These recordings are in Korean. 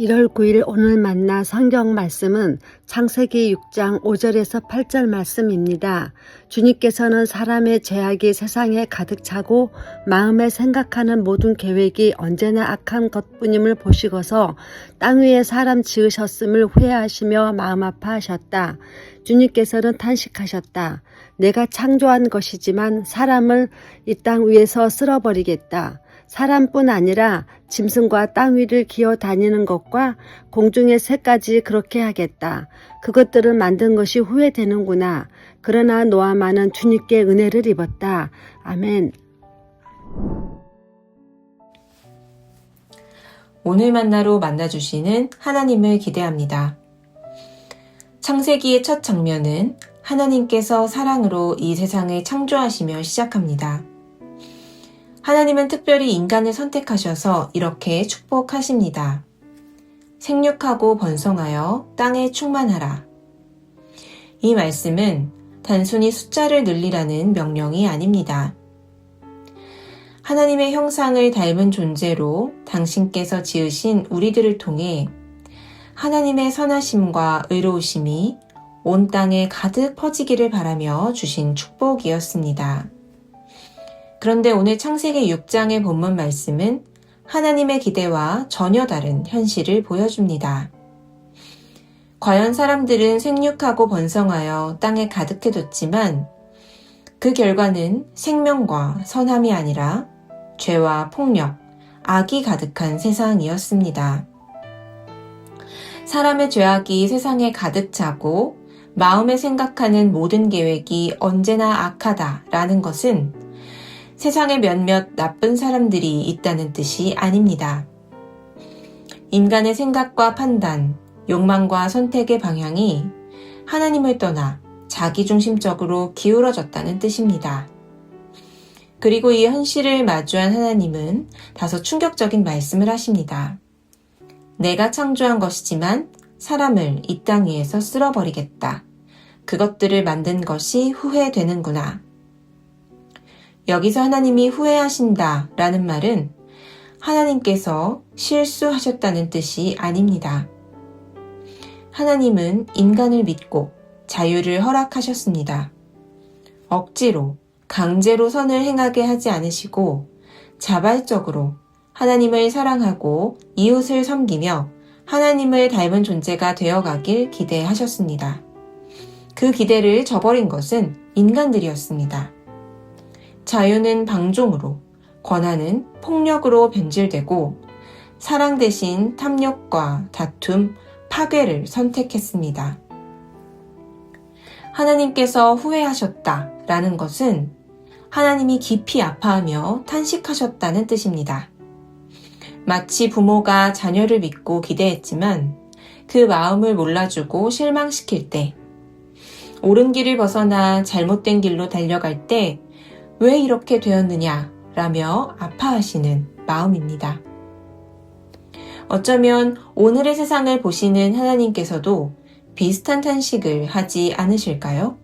1월 9일 오늘 만나 성경 말씀은 창세기 6장 5절에서 8절 말씀입니다. 주님께서는 사람의 죄악이 세상에 가득 차고 마음에 생각하는 모든 계획이 언제나 악한 것뿐임을 보시고서 땅 위에 사람 지으셨음을 후회하시며 마음 아파하셨다. 주님께서는 탄식하셨다. 내가 창조한 것이지만 사람을 이 땅 위에서 쓸어버리겠다. 사람뿐 아니라 짐승과 땅 위를 기어 다니는 것과 공중의 새까지 그렇게 하겠다. 그것들을 만든 것이 후회되는구나. 그러나 노아만은 주님께 은혜를 입었다. 아멘. 오늘 만나로 만나주시는 하나님을 기대합니다. 창세기의 첫 장면은 하나님께서 사랑으로 이 세상을 창조하시며 시작합니다. 하나님은 특별히 인간을 선택하셔서 이렇게 축복하십니다. 생육하고 번성하여 땅에 충만하라. 이 말씀은 단순히 숫자를 늘리라는 명령이 아닙니다. 하나님의 형상을 닮은 존재로 당신께서 지으신 우리들을 통해 하나님의 선하심과 의로우심이 온 땅에 가득 퍼지기를 바라며 주신 축복이었습니다. 그런데 오늘 창세기 6장의 본문 말씀은 하나님의 기대와 전혀 다른 현실을 보여줍니다. 과연 사람들은 생육하고 번성하여 땅에 가득해뒀지만 그 결과는 생명과 선함이 아니라 죄와 폭력, 악이 가득한 세상이었습니다. 사람의 죄악이 세상에 가득 차고 마음에 생각하는 모든 계획이 언제나 악하다라는 것은 세상에 몇몇 나쁜 사람들이 있다는 뜻이 아닙니다. 인간의 생각과 판단, 욕망과 선택의 방향이 하나님을 떠나 자기중심적으로 기울어졌다는 뜻입니다. 그리고 이 현실을 마주한 하나님은 다소 충격적인 말씀을 하십니다. 내가 창조한 것이지만 사람을 이 땅 위에서 쓸어버리겠다. 그것들을 만든 것이 후회되는구나. 여기서 하나님이 후회하신다 라는 말은 하나님께서 실수하셨다는 뜻이 아닙니다. 하나님은 인간을 믿고 자유를 허락하셨습니다. 억지로, 강제로 선을 행하게 하지 않으시고 자발적으로 하나님을 사랑하고 이웃을 섬기며 하나님을 닮은 존재가 되어가길 기대하셨습니다. 그 기대를 저버린 것은 인간들이었습니다. 자유는 방종으로, 권한은 폭력으로 변질되고 사랑 대신 탐욕과 다툼, 파괴를 선택했습니다. 하나님께서 후회하셨다라는 것은 하나님이 깊이 아파하며 탄식하셨다는 뜻입니다. 마치 부모가 자녀를 믿고 기대했지만 그 마음을 몰라주고 실망시킬 때, 옳은 길을 벗어나 잘못된 길로 달려갈 때 왜 이렇게 되었느냐 라며 아파하시는 마음입니다. 어쩌면 오늘의 세상을 보시는 하나님께서도 비슷한 탄식을 하지 않으실까요?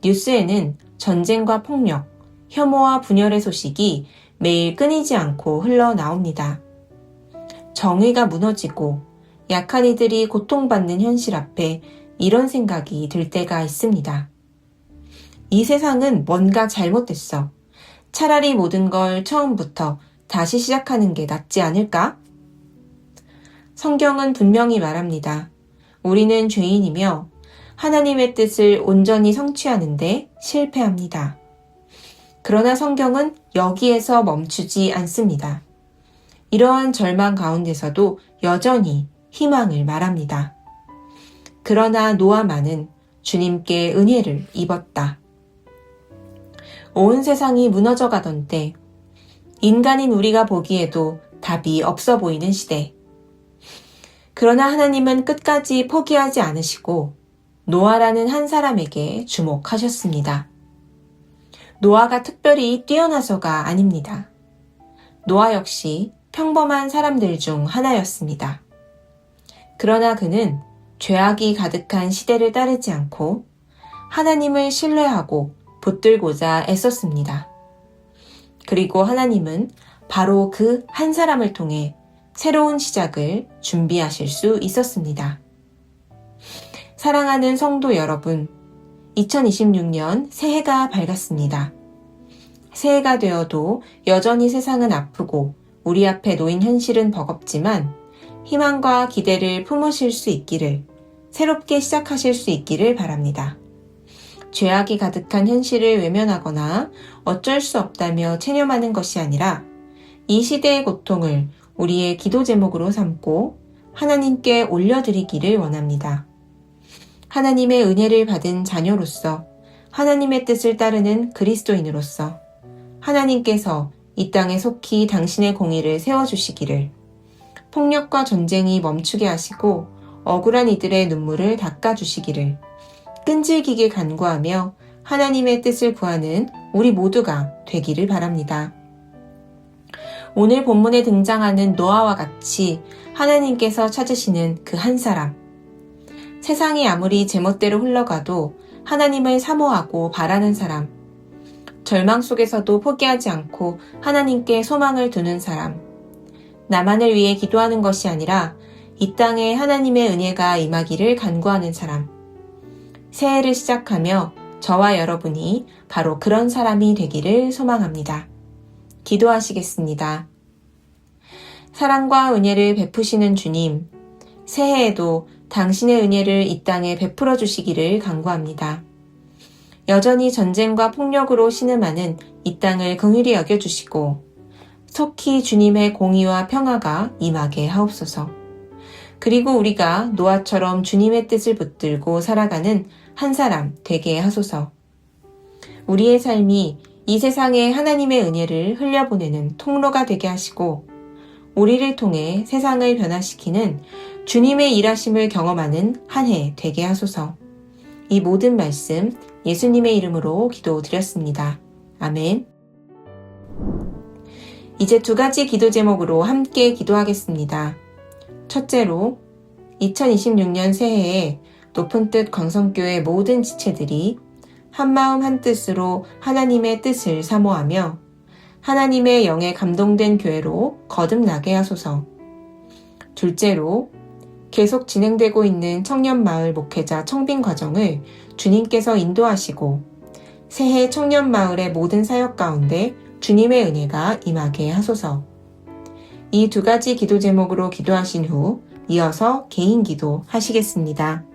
뉴스에는 전쟁과 폭력, 혐오와 분열의 소식이 매일 끊이지 않고 흘러나옵니다. 정의가 무너지고 약한 이들이 고통받는 현실 앞에 이런 생각이 들 때가 있습니다. 이 세상은 뭔가 잘못됐어. 차라리 모든 걸 처음부터 다시 시작하는 게 낫지 않을까? 성경은 분명히 말합니다. 우리는 죄인이며 하나님의 뜻을 온전히 성취하는데 실패합니다. 그러나 성경은 여기에서 멈추지 않습니다. 이러한 절망 가운데서도 여전히 희망을 말합니다. 그러나 노아만은 주님께 은혜를 입었다. 온 세상이 무너져 가던 때, 인간인 우리가 보기에도 답이 없어 보이는 시대. 그러나 하나님은 끝까지 포기하지 않으시고 노아라는 한 사람에게 주목하셨습니다. 노아가 특별히 뛰어나서가 아닙니다. 노아 역시 평범한 사람들 중 하나였습니다. 그러나 그는 죄악이 가득한 시대를 따르지 않고 하나님을 신뢰하고 붙들고자 애썼습니다. 그리고 하나님은 바로 그 한 사람을 통해 새로운 시작을 준비하실 수 있었습니다. 사랑하는 성도 여러분, 2026년 새해가 밝았습니다. 새해가 되어도 여전히 세상은 아프고 우리 앞에 놓인 현실은 버겁지만 희망과 기대를 품으실 수 있기를, 새롭게 시작하실 수 있기를 바랍니다. 죄악이 가득한 현실을 외면하거나 어쩔 수 없다며 체념하는 것이 아니라 이 시대의 고통을 우리의 기도 제목으로 삼고 하나님께 올려드리기를 원합니다. 하나님의 은혜를 받은 자녀로서, 하나님의 뜻을 따르는 그리스도인으로서 하나님께서 이 땅에 속히 당신의 공의를 세워주시기를, 폭력과 전쟁이 멈추게 하시고 억울한 이들의 눈물을 닦아주시기를 끈질기게 간구하며 하나님의 뜻을 구하는 우리 모두가 되기를 바랍니다. 오늘 본문에 등장하는 노아와 같이 하나님께서 찾으시는 그 한 사람, 세상이 아무리 제멋대로 흘러가도 하나님을 사모하고 바라는 사람, 절망 속에서도 포기하지 않고 하나님께 소망을 두는 사람, 나만을 위해 기도하는 것이 아니라 이 땅에 하나님의 은혜가 임하기를 간구하는 사람, 새해를 시작하며 저와 여러분이 바로 그런 사람이 되기를 소망합니다. 기도하시겠습니다. 사랑과 은혜를 베푸시는 주님, 새해에도 당신의 은혜를 이 땅에 베풀어 주시기를 간구합니다. 여전히 전쟁과 폭력으로 신음하는 이 땅을 긍휼히 여겨주시고 속히 주님의 공의와 평화가 임하게 하옵소서. 그리고 우리가 노아처럼 주님의 뜻을 붙들고 살아가는 한 사람 되게 하소서. 우리의 삶이 이 세상에 하나님의 은혜를 흘려보내는 통로가 되게 하시고 우리를 통해 세상을 변화시키는 주님의 일하심을 경험하는 한 해 되게 하소서. 이 모든 말씀 예수님의 이름으로 기도드렸습니다. 아멘. 이제 두 가지 기도 제목으로 함께 기도하겠습니다. 첫째로 2026년 새해에 높은 뜻 광성교회 모든 지체들이 한마음 한뜻으로 하나님의 뜻을 사모하며 하나님의 영에 감동된 교회로 거듭나게 하소서. 둘째로 계속 진행되고 있는 청년마을 목회자 청빙 과정을 주님께서 인도하시고 새해 청년마을의 모든 사역 가운데 주님의 은혜가 임하게 하소서. 이 두 가지 기도 제목으로 기도하신 후 이어서 개인 기도 하시겠습니다.